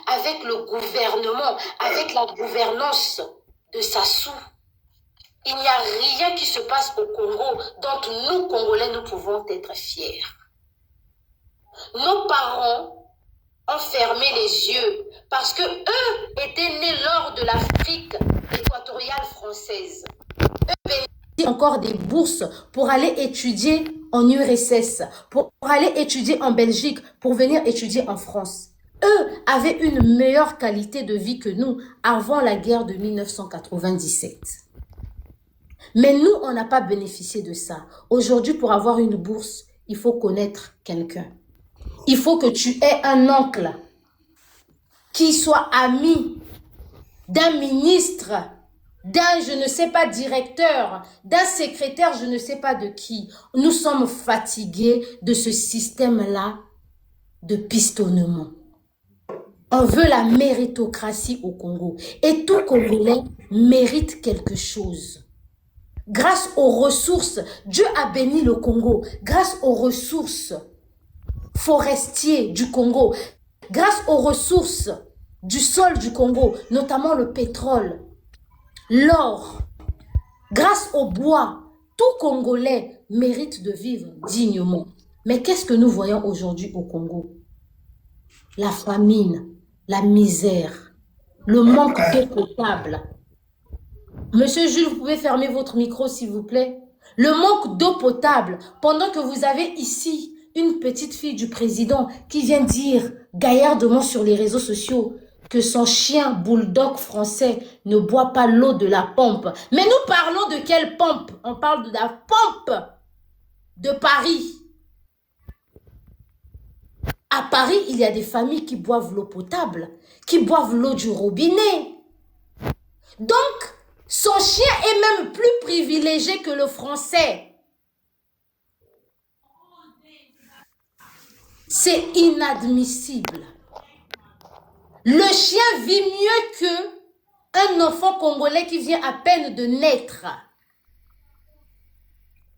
avec le gouvernement, avec la gouvernance de Sassou. Il n'y a rien qui se passe au Congo dont nous, Congolais, nous pouvons être fiers. Nos parents ont fermé les yeux parce que eux étaient nés lors de l'Afrique équatoriale française. Eux encore des bourses pour aller étudier en URSS, pour aller étudier en Belgique, pour venir étudier en France. Eux avaient une meilleure qualité de vie que nous avant la guerre de 1997. Mais nous, on n'a pas bénéficié de ça. Aujourd'hui, pour avoir une bourse, il faut connaître quelqu'un. Il faut que tu aies un oncle qui soit ami d'un ministre, d'un, je ne sais pas, directeur, d'un secrétaire, je ne sais pas de qui. Nous sommes fatigués de ce système-là de pistonnement. On veut la méritocratie au Congo. Et tout Congolais mérite quelque chose. Grâce aux ressources, Dieu a béni le Congo. Grâce aux ressources forestiers du Congo, grâce aux ressources du sol du Congo, notamment le pétrole, l'or, grâce au bois, tout Congolais mérite de vivre dignement. Mais qu'est-ce que nous voyons aujourd'hui au Congo? La famine, la misère, le manque d'eau potable. Monsieur Jules, vous pouvez fermer votre micro, s'il vous plaît? Le manque d'eau potable, pendant que vous avez ici une petite fille du président qui vient dire gaillardement sur les réseaux sociaux que son chien bulldog français ne boit pas l'eau de la pompe. Mais nous parlons de quelle pompe? On parle de la pompe de Paris. À Paris, il y a des familles qui boivent l'eau potable, qui boivent l'eau du robinet. Donc, son chien est même plus privilégié que le français. C'est inadmissible. Le chien vit mieux qu'un enfant congolais qui vient à peine de naître.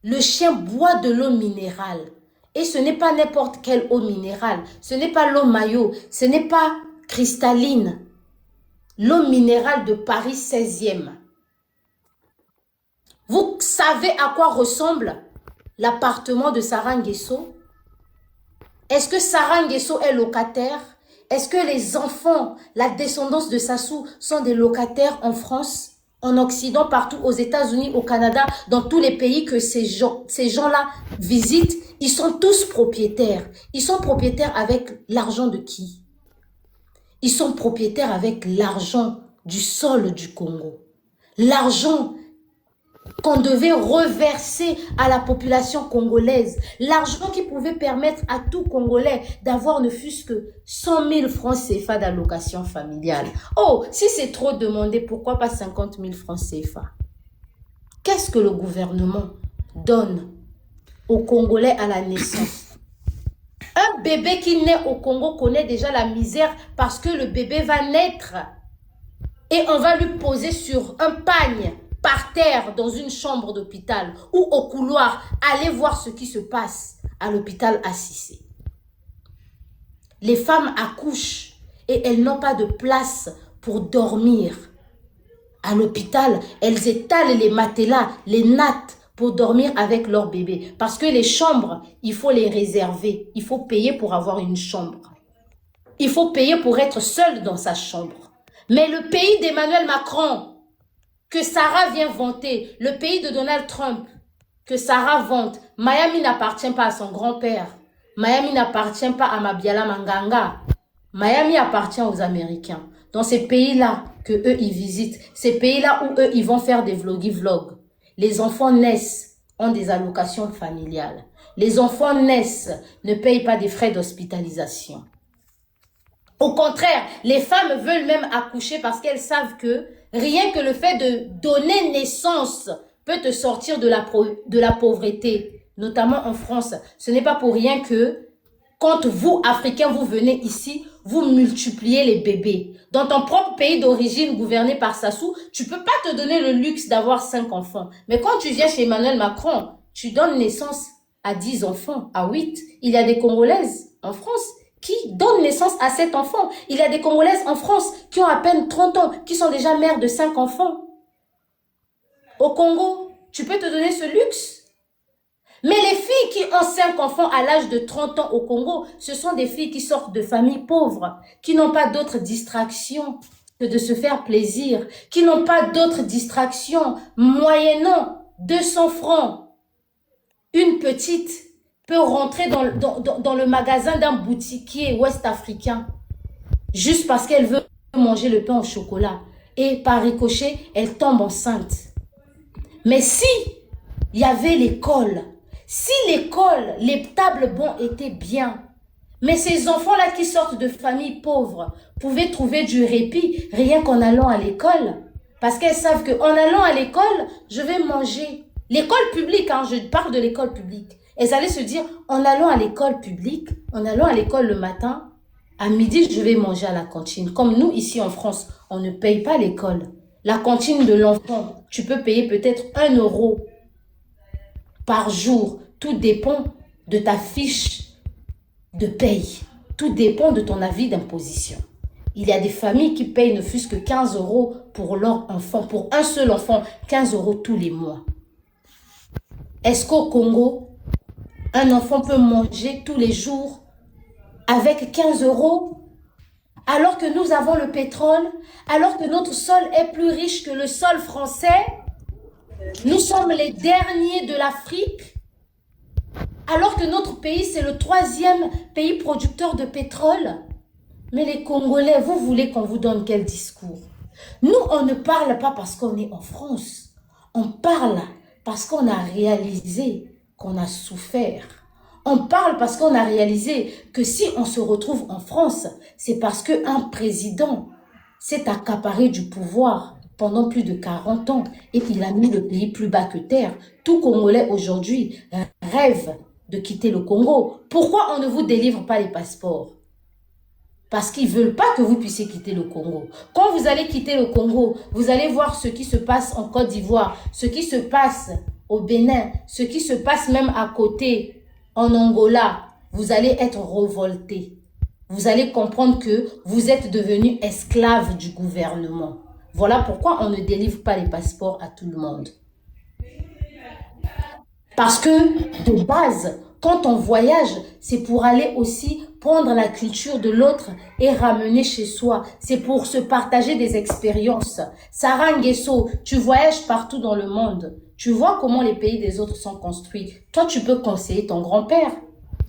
Le chien boit de l'eau minérale. Et ce n'est pas n'importe quelle eau minérale. Ce n'est pas l'eau maillot. Ce n'est pas cristalline. L'eau minérale de Paris 16e. Vous savez à quoi ressemble l'appartement de Sarah Nguesso? Est-ce que Sarah Nguesso est locataire? Est-ce que les enfants, la descendance de Sassou sont des locataires en France, en Occident, partout, aux États-Unis, au Canada, dans tous les pays que ces gens-là visitent? Ils sont tous propriétaires. Ils sont propriétaires avec l'argent de qui? Ils sont propriétaires avec l'argent du sol du Congo. L'argent qu'on devait reverser à la population congolaise. L'argent qui pouvait permettre à tout Congolais d'avoir ne fût-ce que 100 000 francs CFA d'allocation familiale. Oh, si c'est trop demandé, pourquoi pas 50 000 francs CFA? Qu'est-ce que le gouvernement donne aux Congolais à la naissance? Un bébé qui naît au Congo connaît déjà la misère parce que le bébé va naître et on va lui poser sur un pagne par terre dans une chambre d'hôpital ou au couloir. Allez voir ce qui se passe à l'hôpital Assissé. Les femmes accouchent et elles n'ont pas de place pour dormir. À l'hôpital, elles étalent les matelas, les nattes pour dormir avec leur bébé. Parce que les chambres, il faut les réserver. Il faut payer pour avoir une chambre. Il faut payer pour être seul dans sa chambre. Mais le pays d'Emmanuel Macron, que Sarah vient vanter, le pays de Donald Trump, que Sarah vante, Miami n'appartient pas à son grand-père. Miami n'appartient pas à Mabiala Manganga. Miami appartient aux Américains. Dans ces pays-là que eux ils visitent, ces pays-là où eux ils vont faire des vlogs. Les enfants naissent, ont des allocations familiales. Les enfants naissent, ne payent pas des frais d'hospitalisation. Au contraire, les femmes veulent même accoucher parce qu'elles savent que rien que le fait de donner naissance peut te sortir de la pauvreté, notamment en France. Ce n'est pas pour rien que quand vous, Africains, vous venez ici, vous multipliez les bébés. Dans ton propre pays d'origine gouverné par Sassou, tu peux pas te donner le luxe d'avoir 5 enfants. Mais quand tu viens chez Emmanuel Macron, tu donnes naissance à 10 enfants, à 8. Il y a des Congolaises en France qui donne naissance à 7 enfants. Il y a des Congolaises en France qui ont à peine 30 ans, qui sont déjà mères de 5 enfants. Au Congo, tu peux te donner ce luxe. Mais les filles qui ont 5 enfants à l'âge de 30 ans au Congo, ce sont des filles qui sortent de familles pauvres, qui n'ont pas d'autres distractions que de se faire plaisir, qui n'ont pas d'autres distractions moyennant 200 francs. Une petite peut rentrer dans le magasin d'un boutiquier ouest-africain juste parce qu'elle veut manger le pain au chocolat. Et par ricochet, elle tombe enceinte. Mais si il y avait l'école, si l'école, les tables bancs étaient bien, mais ces enfants-là qui sortent de familles pauvres pouvaient trouver du répit rien qu'en allant à l'école. Parce qu'elles savent qu'en allant à l'école, je vais manger. L'école publique, hein, je parle de l'école publique. Elles allaient se dire, en allant à l'école publique, en allant à l'école le matin, à midi, je vais manger à la cantine. Comme nous, ici en France, on ne paye pas l'école. La cantine de l'enfant, tu peux payer peut-être 1 euro par jour. Tout dépend de ta fiche de paye. Tout dépend de ton avis d'imposition. Il y a des familles qui payent ne fût-ce que 15 euros pour leur enfant, pour un seul enfant, 15 euros tous les mois. Est-ce qu'au Congo, un enfant peut manger tous les jours avec 15 euros? Alors que nous avons le pétrole, alors que notre sol est plus riche que le sol français, nous sommes les derniers de l'Afrique, alors que notre pays, c'est le 3e pays producteur de pétrole. Mais les Congolais, vous voulez qu'on vous donne quel discours? Nous, on ne parle pas parce qu'on est en France. On parle parce qu'on a réalisé qu'on a souffert. On parle parce qu'on a réalisé que si on se retrouve en France, c'est parce qu'un président s'est accaparé du pouvoir pendant plus de 40 ans et qu'il a mis le pays plus bas que terre. Tout Congolais aujourd'hui rêve de quitter le Congo. Pourquoi on ne vous délivre pas les passeports? Parce qu'ils ne veulent pas que vous puissiez quitter le Congo. Quand vous allez quitter le Congo, vous allez voir ce qui se passe en Côte d'Ivoire, ce qui se passe au Bénin, ce qui se passe même à côté en Angola. Vous allez être révoltés. Vous allez comprendre que vous êtes devenus esclaves du gouvernement. Voilà pourquoi on ne délivre pas les passeports à tout le monde. Parce que de base, quand on voyage, c'est pour aller aussi prendre la culture de l'autre et ramener chez soi. C'est pour se partager des expériences. Sarah Nguesso, tu voyages partout dans le monde. Tu vois comment les pays des autres sont construits. Toi, tu peux conseiller ton grand-père.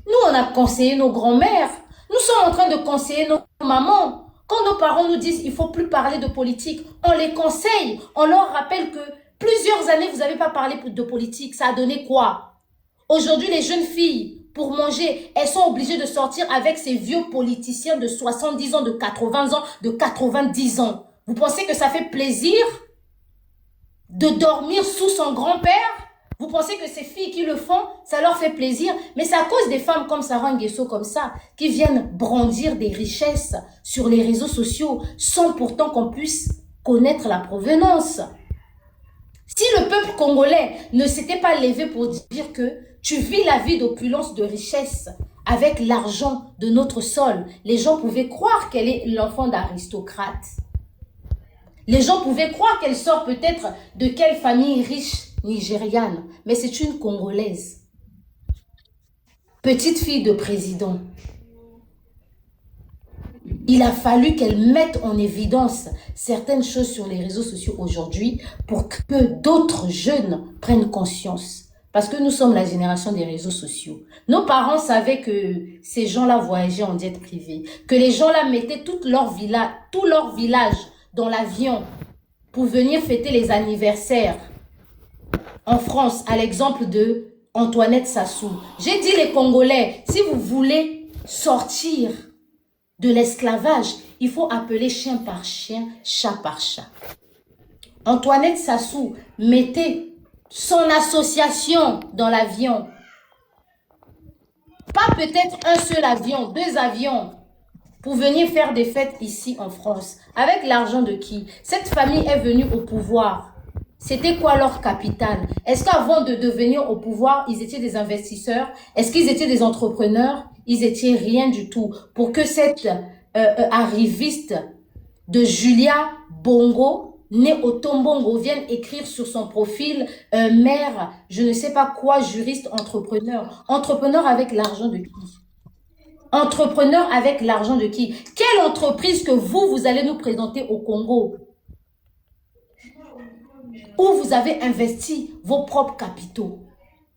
Nous, on a conseillé nos grands-mères. Nous sommes en train de conseiller nos mamans. Quand nos parents nous disent il faut plus parler de politique, on les conseille. On leur rappelle que plusieurs années, vous n'avez pas parlé de politique. Ça a donné quoi? Aujourd'hui, les jeunes filles, pour manger, elles sont obligées de sortir avec ces vieux politiciens de 70 ans, de 80 ans, de 90 ans. Vous pensez que ça fait plaisir de dormir sous son grand-père? Vous pensez que ces filles qui le font, ça leur fait plaisir? Mais c'est à cause des femmes comme Sarah Nguesso, comme ça, qui viennent brandir des richesses sur les réseaux sociaux, sans pourtant qu'on puisse connaître la provenance. Si le peuple congolais ne s'était pas levé pour dire que tu vis la vie d'opulence, de richesse, avec l'argent de notre sol, les gens pouvaient croire qu'elle est l'enfant d'aristocrate. Les gens pouvaient croire qu'elle sort peut-être de quelle famille riche nigériane, mais c'est une Congolaise. Petite fille de président. Il a fallu qu'elle mette en évidence certaines choses sur les réseaux sociaux aujourd'hui pour que d'autres jeunes prennent conscience. Parce que nous sommes la génération des réseaux sociaux. Nos parents savaient que ces gens-là voyageaient en jet privé, que les gens-là mettaient tout leur village dans l'avion pour venir fêter les anniversaires en France, à l'exemple de Antoinette Sassou. J'ai dit les Congolais, si vous voulez sortir de l'esclavage, il faut appeler chien par chien, chat par chat. Antoinette Sassou mettait son association dans l'avion. Pas peut-être un seul avion, 2 avions pour venir faire des fêtes ici en France. Avec l'argent de qui? Cette famille est venue au pouvoir. C'était quoi leur capital? Est-ce qu'avant de devenir au pouvoir, ils étaient des investisseurs? Est-ce qu'ils étaient des entrepreneurs? ils étaient rien du tout. Pour que cette arriviste de Julia Bongo, née au Tombongo, vienne écrire sur son profil mère, je ne sais pas quoi, juriste, entrepreneur. Entrepreneur avec l'argent de qui? Entrepreneur avec l'argent de qui? Quelle entreprise que vous allez nous présenter au Congo où vous avez investi vos propres capitaux?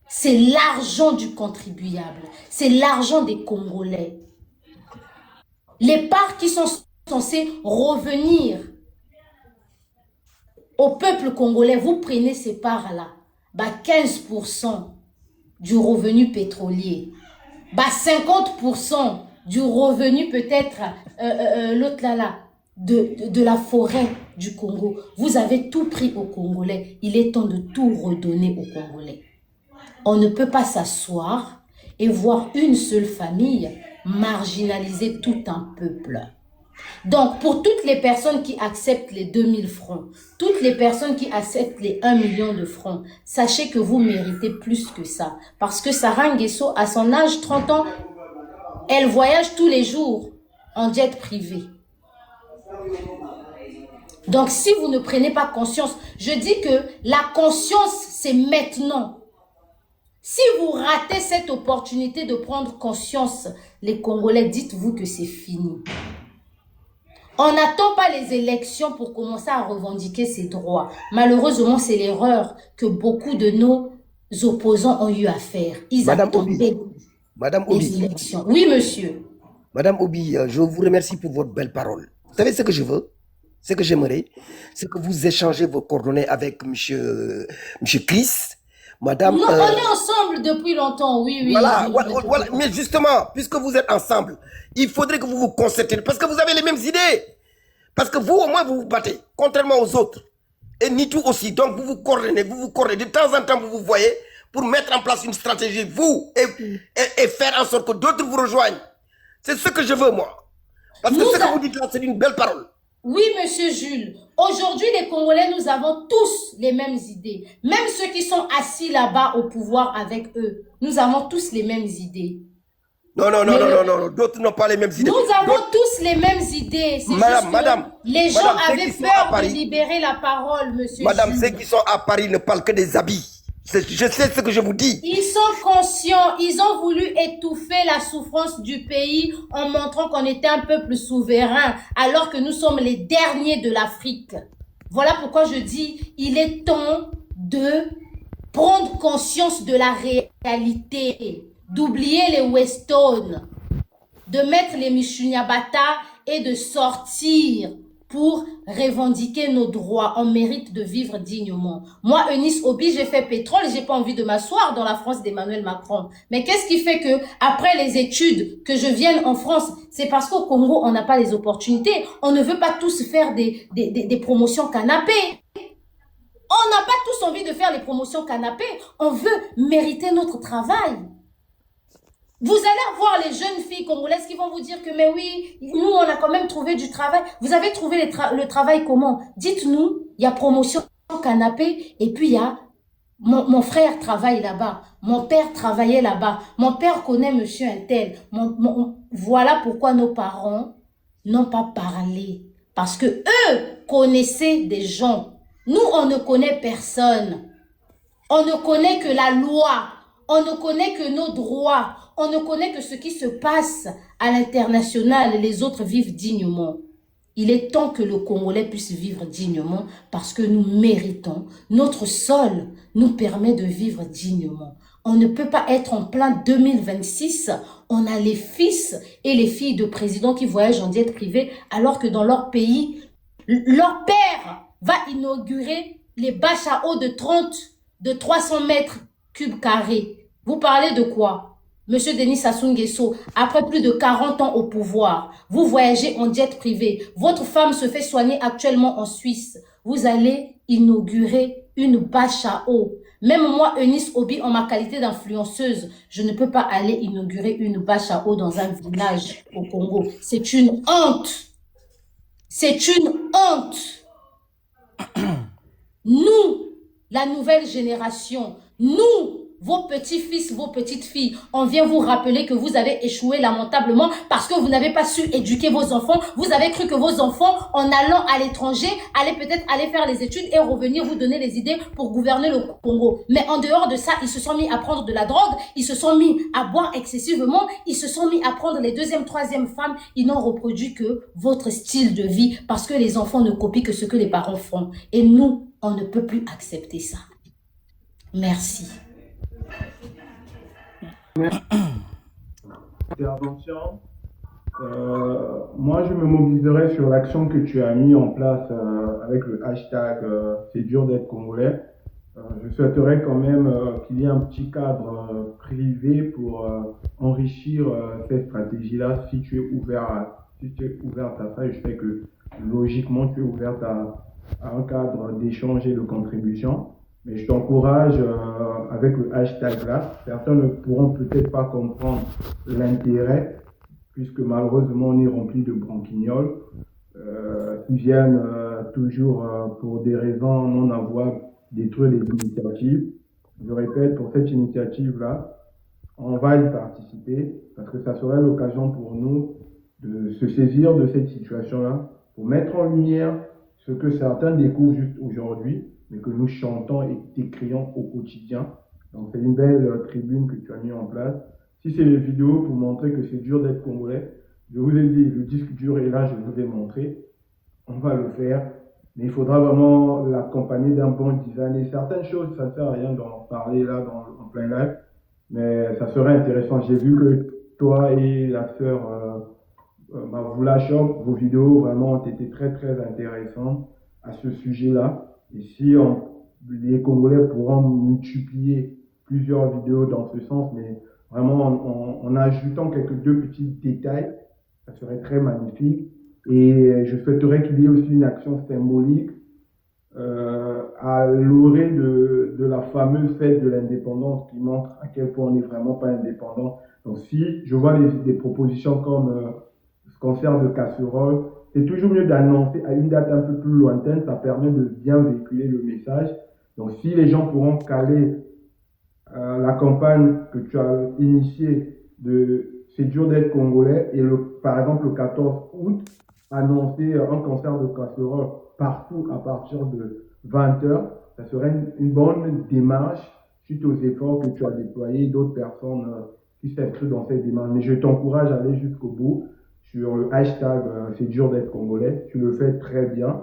C'est l'argent du contribuable. C'est l'argent des Congolais. Les parts qui sont censées revenir au peuple congolais, vous prenez ces parts-là. 15% du revenu pétrolier. 50% du revenu peut-être, l'autre là, de la forêt du Congo. Vous avez tout pris aux Congolais. Il est temps de tout redonner aux Congolais. On ne peut pas s'asseoir et voir une seule famille marginaliser tout un peuple. Donc, pour toutes les personnes qui acceptent les 2000 francs, toutes les personnes qui acceptent les 1 million de francs, sachez que vous méritez plus que ça. Parce que Sarah Nguesso, à son âge, 30 ans, elle voyage tous les jours en jet privé. Donc, si vous ne prenez pas conscience, je dis que la conscience, c'est maintenant. Si vous ratez cette opportunité de prendre conscience, les Congolais, dites-vous que c'est fini. On n'attend pas les élections pour commencer à revendiquer ses droits. Malheureusement, c'est l'erreur que beaucoup de nos opposants ont eu à faire. Ils attendaient les élections. Oui, monsieur. Madame Obi, je vous remercie pour votre belle parole. Vous savez ce que je veux? Ce que j'aimerais, c'est que vous échangez vos coordonnées avec monsieur Chris. Madame, non, on est ensemble depuis longtemps, oui. Voilà, oui, voilà. Mais justement, puisque vous êtes ensemble, il faudrait que vous vous concertiez, parce que vous avez les mêmes idées. Parce que vous, au moins, vous vous battez, contrairement aux autres. Et Nitou aussi. Donc, vous vous coordonnez. De temps en temps, vous vous voyez pour mettre en place une stratégie, vous, et faire en sorte que d'autres vous rejoignent. C'est ce que je veux, moi. Parce que ce que vous dites là, c'est une belle parole. Oui, monsieur Jules. Aujourd'hui, les Congolais, nous avons tous les mêmes idées. Même ceux qui sont assis là-bas au pouvoir avec eux, nous avons tous les mêmes idées. Non. D'autres n'ont pas les mêmes idées. Nous avons tous les mêmes idées. Madame, les gens avaient peur de libérer la parole, monsieur Madame, Jules. ceux qui sont à Paris ne parlent que des habits. Je sais ce que je vous dis. Ils sont conscients, ils ont voulu étouffer la souffrance du pays en montrant qu'on était un peuple souverain, alors que nous sommes les derniers de l'Afrique. Voilà pourquoi je dis, il est temps de prendre conscience de la réalité, d'oublier les Weston, de mettre les Michunyabata et de sortir pour revendiquer nos droits. On mérite de vivre dignement. Moi, Eunice Obi, j'ai fait pétrole, j'ai pas envie de m'asseoir dans la France d'Emmanuel Macron. Mais qu'est-ce qui fait que, après les études, que je vienne en France, c'est parce qu'au Congo, on n'a pas les opportunités. On ne veut pas tous faire des promotions canapé. On n'a pas tous envie de faire les promotions canapé. On veut mériter notre travail. Vous allez voir les jeunes filles congolaises qui vont vous dire que, mais oui, nous, on a quand même trouvé du travail. Vous avez trouvé le travail comment? Dites-nous, il y a promotion canapé et puis il y a mon frère travaille là-bas. Mon père travaillait là-bas. Mon père connaît monsieur un tel. Voilà pourquoi nos parents n'ont pas parlé. Parce que eux connaissaient des gens. Nous, on ne connaît personne. On ne connaît que la loi. On ne connaît que nos droits. On ne connaît que ce qui se passe à l'international. Les autres vivent dignement. Il est temps que le Congolais puisse vivre dignement parce que nous méritons. Notre sol nous permet de vivre dignement. On ne peut pas être en plein 2026. On a les fils et les filles de présidents qui voyagent en jet privé alors que dans leur pays, leur père va inaugurer les bâches à eau de 300 mètres cubes carrés. Vous parlez de quoi? Monsieur Denis Sassou Nguesso, après plus de 40 ans au pouvoir, vous voyagez en jet privé. Votre femme se fait soigner actuellement en Suisse. Vous allez inaugurer une bâche à eau. Même moi, Eunice Obi, en ma qualité d'influenceuse, je ne peux pas aller inaugurer une bâche à eau dans un village au Congo. C'est une honte. C'est une honte. Nous, la nouvelle génération, nous vos petits-fils, vos petites-filles, on vient vous rappeler que vous avez échoué lamentablement parce que vous n'avez pas su éduquer vos enfants. Vous avez cru que vos enfants, en allant à l'étranger, allaient peut-être aller faire les études et revenir vous donner les idées pour gouverner le Congo. Mais en dehors de ça, ils se sont mis à prendre de la drogue, ils se sont mis à boire excessivement, ils se sont mis à prendre les deuxième, troisième femmes. Ils n'ont reproduit que votre style de vie parce que les enfants ne copient que ce que les parents font. Et nous, on ne peut plus accepter ça. Merci. Intervention. Moi, je me mobiliserai sur l'action que tu as mis en place avec le hashtag C'est dur d'être congolais. Je souhaiterais quand même qu'il y ait un petit cadre privé pour enrichir cette stratégie-là si tu es ouvert à ça. Et je sais que logiquement, tu es ouverte à un cadre d'échange et de contribution. Mais je t'encourage avec le hashtag là. Certains ne pourront peut-être pas comprendre l'intérêt, puisque malheureusement on est rempli de branquignoles qui viennent toujours pour des raisons non avouables détruire les initiatives. Je répète, pour cette initiative là, on va y participer parce que ça serait l'occasion pour nous de se saisir de cette situation là pour mettre en lumière ce que certains découvrent juste aujourd'hui, mais que nous chantons et décrions au quotidien. Donc c'est une belle tribune que tu as mis en place. Si c'est les vidéos pour montrer que c'est dur d'être congolais, je vous ai dit, le disque dur est là, je vous ai montré. On va le faire, mais il faudra vraiment l'accompagner d'un bon design. Et certaines choses, ça ne sert à rien d'en parler là en plein live, mais ça serait intéressant. J'ai vu que toi et la sœur Mavoula Shop, vos vidéos vraiment ont été très très intéressantes à ce sujet-là. Et si les Congolais pourront multiplier plusieurs vidéos dans ce sens, mais vraiment en ajoutant deux petits détails, ça serait très magnifique. Et je souhaiterais qu'il y ait aussi une action symbolique à l'orée de la fameuse fête de l'indépendance qui montre à quel point on n'est vraiment pas indépendant. Donc si je vois des propositions comme ce concert de casserole, c'est toujours mieux d'annoncer à une date un peu plus lointaine, ça permet de bien véhiculer le message. Donc si les gens pourront caler la campagne que tu as initiée de C'est dur d'être congolais et par exemple le 14 août, annoncer un concert de casserole partout à partir de 20h, ça serait une bonne démarche suite aux efforts que tu as déployés, d'autres personnes qui s'inscrivent dans cette démarche. Mais je t'encourage à aller jusqu'au bout sur le hashtag C'est dur d'être congolais. Tu le fais très bien.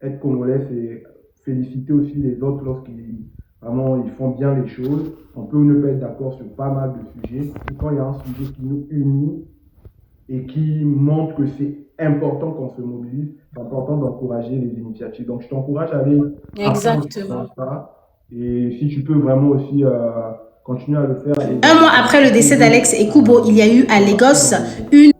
Être congolais, c'est féliciter aussi les autres lorsqu'ils vraiment ils font bien les choses. On peut ou ne pas être d'accord sur pas mal de sujets. Et quand il y a un sujet qui nous unit et qui montre que c'est important qu'on se mobilise, c'est important d'encourager les initiatives. Donc je t'encourage à aller Exactement. Ça. Et si tu peux vraiment aussi continuer à le faire. Un mois après le décès d'Alex Ekubo, il y a eu à Lagos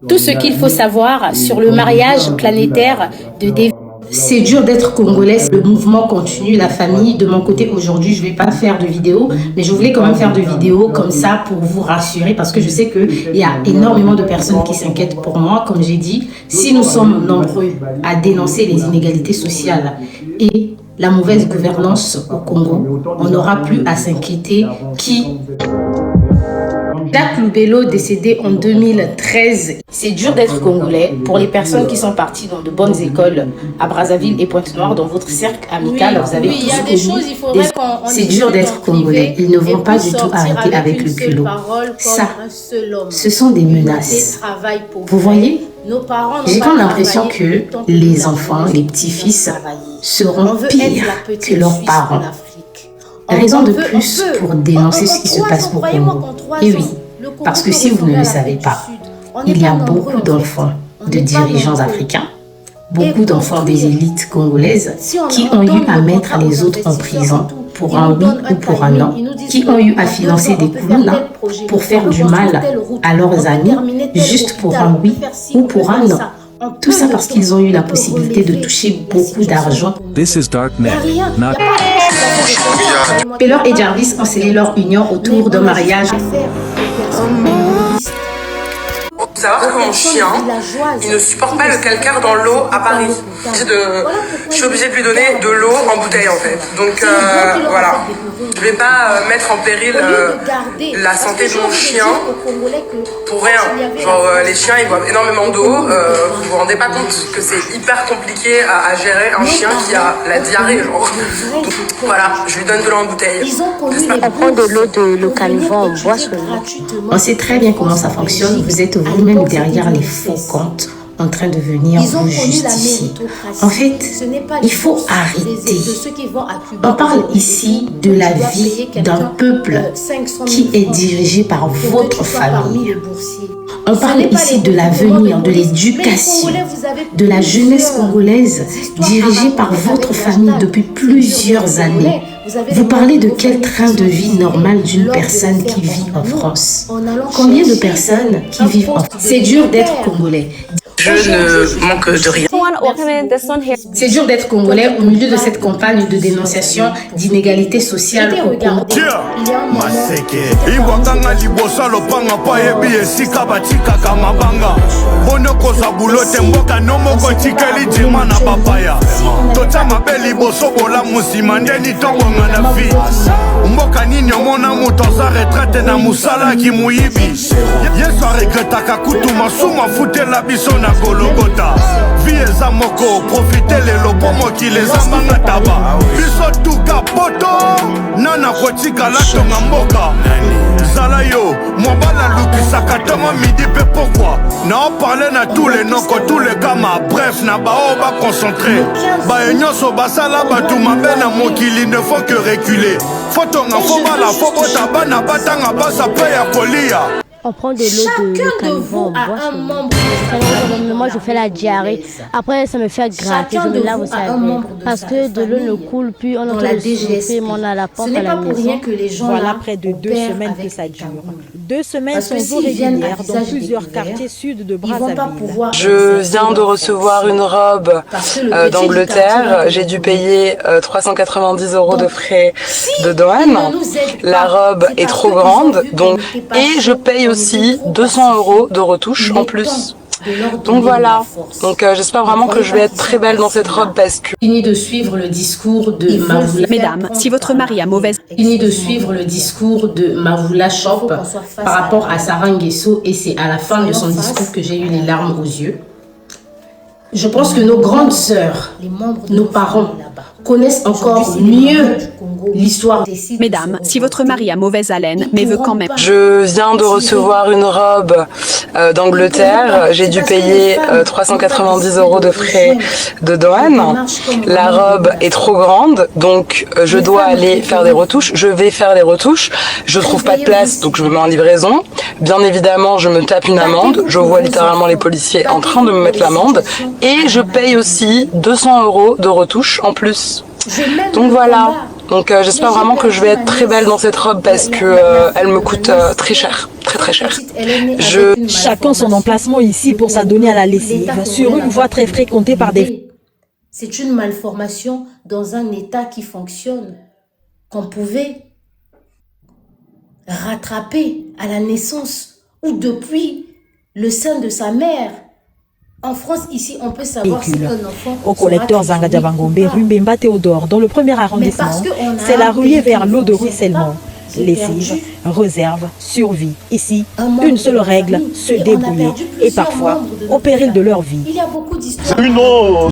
tout ce qu'il faut savoir sur le mariage planétaire de David. C'est dur d'être congolais, le mouvement continue, la famille. De mon côté, aujourd'hui, je ne vais pas faire de vidéo, mais je voulais quand même faire de vidéos comme ça pour vous rassurer parce que je sais qu'il y a énormément de personnes qui s'inquiètent pour moi. Comme j'ai dit, si nous sommes nombreux à dénoncer les inégalités sociales et la mauvaise gouvernance au Congo, on n'aura plus à s'inquiéter qui... Jacques Loubello, décédé en 2013. C'est dur d'être congolais pour les personnes qui sont parties dans de bonnes écoles à Brazzaville et Pointe-Noire. Dans votre cercle amical, vous avez tous connu. C'est dur d'être congolais. Ils ne vont pas du tout arrêter avec le culot. Ça, ce sont des menaces. Vous voyez, j'ai comme l'impression que les enfants, les petits-fils seront pires que leurs parents. Raison de plus pour dénoncer ce qui se passe au Congo. Et oui, parce que si vous ne le savez pas, il y a beaucoup d'enfants de dirigeants africains, beaucoup d'enfants des élites congolaises qui ont eu à mettre les autres en prison pour un oui ou pour un non, qui ont eu à financer des clowns pour faire du mal à leurs amis juste pour un oui ou pour un non. Tout ça parce qu'ils ont eu la possibilité de toucher beaucoup d'argent. This is Darknet. Taylor et Jarvis ont scellé leur union autour d'un mariage. savoir que mon chien, il ne supporte pas le calcaire dans l'eau à Paris. Je suis obligée de lui donner de l'eau en bouteille en fait. Donc voilà, je vais pas mettre en péril la santé de mon chien pour rien. Genre les chiens ils boivent énormément d'eau, vous vous rendez pas compte que c'est hyper compliqué à gérer un chien qui a la diarrhée genre. Donc, voilà, je lui donne de l'eau en bouteille. On prend de l'eau de Localivan, on boit seulement. On sait très bien comment ça fonctionne. Vous êtes vous-même derrière les faux comptes en train de venir vous justifier. En fait, il faut arrêter. On parle ici de la vie d'un peuple qui est dirigé par votre famille. On parle ici de l'avenir, de l'éducation, de la jeunesse congolaise dirigée par votre famille depuis plusieurs années. Vous parlez de quel train de vie normal d'une personne qui vit en France? Combien de personnes qui vivent en France? C'est dur d'être congolais. Je ne manque de rien. C'est dur d'être congolais au milieu de cette campagne de dénonciation d'inégalité sociale au Congo. mboka nini omona moto aza retraite na musala ki muyibi yesu aregretaka kutu masumu afutela biso na gologota vie eza moko profite lelo po mokili ezambanga taba biso tuka poto nana kotikala tonga mboka zala yo mobala lukisaka ntongo midi mpe pokwa na oparle na tous les noko tous les kama bref na bao baconcentre baye nyonso basala bato mabe na mokili ne faut que reculer fotonga fobala fobota bana batanga basa mpe ya kolia. On prend de l'eau de Localivan, on boit seulement. Moi je fais la diarrhée, après ça me fait gratter, je me lave au savon. Parce que de l'eau ne coule plus, on entend le souffler, on a la porte à la maison. Voilà près de 2 semaines que ça dure. 2 semaines sans eau régulière dans plusieurs quartiers sud de Brazzaville. Je viens de recevoir une robe d'Angleterre. J'ai dû payer 390 € de frais de douane. La robe est trop grande, donc et je paye aussi 200 € de retouche en plus. Donc voilà, donc j'espère vraiment que je vais être très belle dans cette robe parce que... Fini de suivre le discours de Mavoula. Mesdames, si votre mari a mauvaise... Fini de suivre le discours de Mavoula Shop par rapport à Sarah Nguesso et c'est à la fin de son discours que j'ai eu les larmes aux yeux. Je pense que nos grandes sœurs, nos parents, connaissent encore mieux l'histoire. Mesdames, si votre mari a mauvaise haleine, mais veut quand même... Je viens de recevoir une robe d'Angleterre. J'ai dû payer 390 € de frais de douane. La robe est trop grande, donc je dois aller faire des retouches. Je vais faire des retouches. Je trouve pas de place, donc je me mets en livraison. Bien évidemment, je me tape une amende. Je vois littéralement les policiers en train de me mettre l'amende. Et je paye aussi 200 € de retouches en plus. Donc voilà, donc j'espère vraiment que je vais être très belle dans cette robe parce que elle me coûte très cher, très cher. Chacun son emplacement ici pour s'adonner à la lessive, sur une voie très fréquentée par des... C'est une malformation dans un état qui fonctionne, qu'on pouvait rattraper à la naissance ou depuis le sein de sa mère. En France, ici, on peut savoir si un enfant... Au collecteur Zangada Bangombe, rue Mbemba Théodore, dans le premier arrondissement, c'est la ruée vers l'eau de ruissellement. Lessive, réserve, survie. Ici, une seule règle, se débrouiller. Et parfois, au péril de leur vie. Il y a beaucoup d'histoires. C'est une eau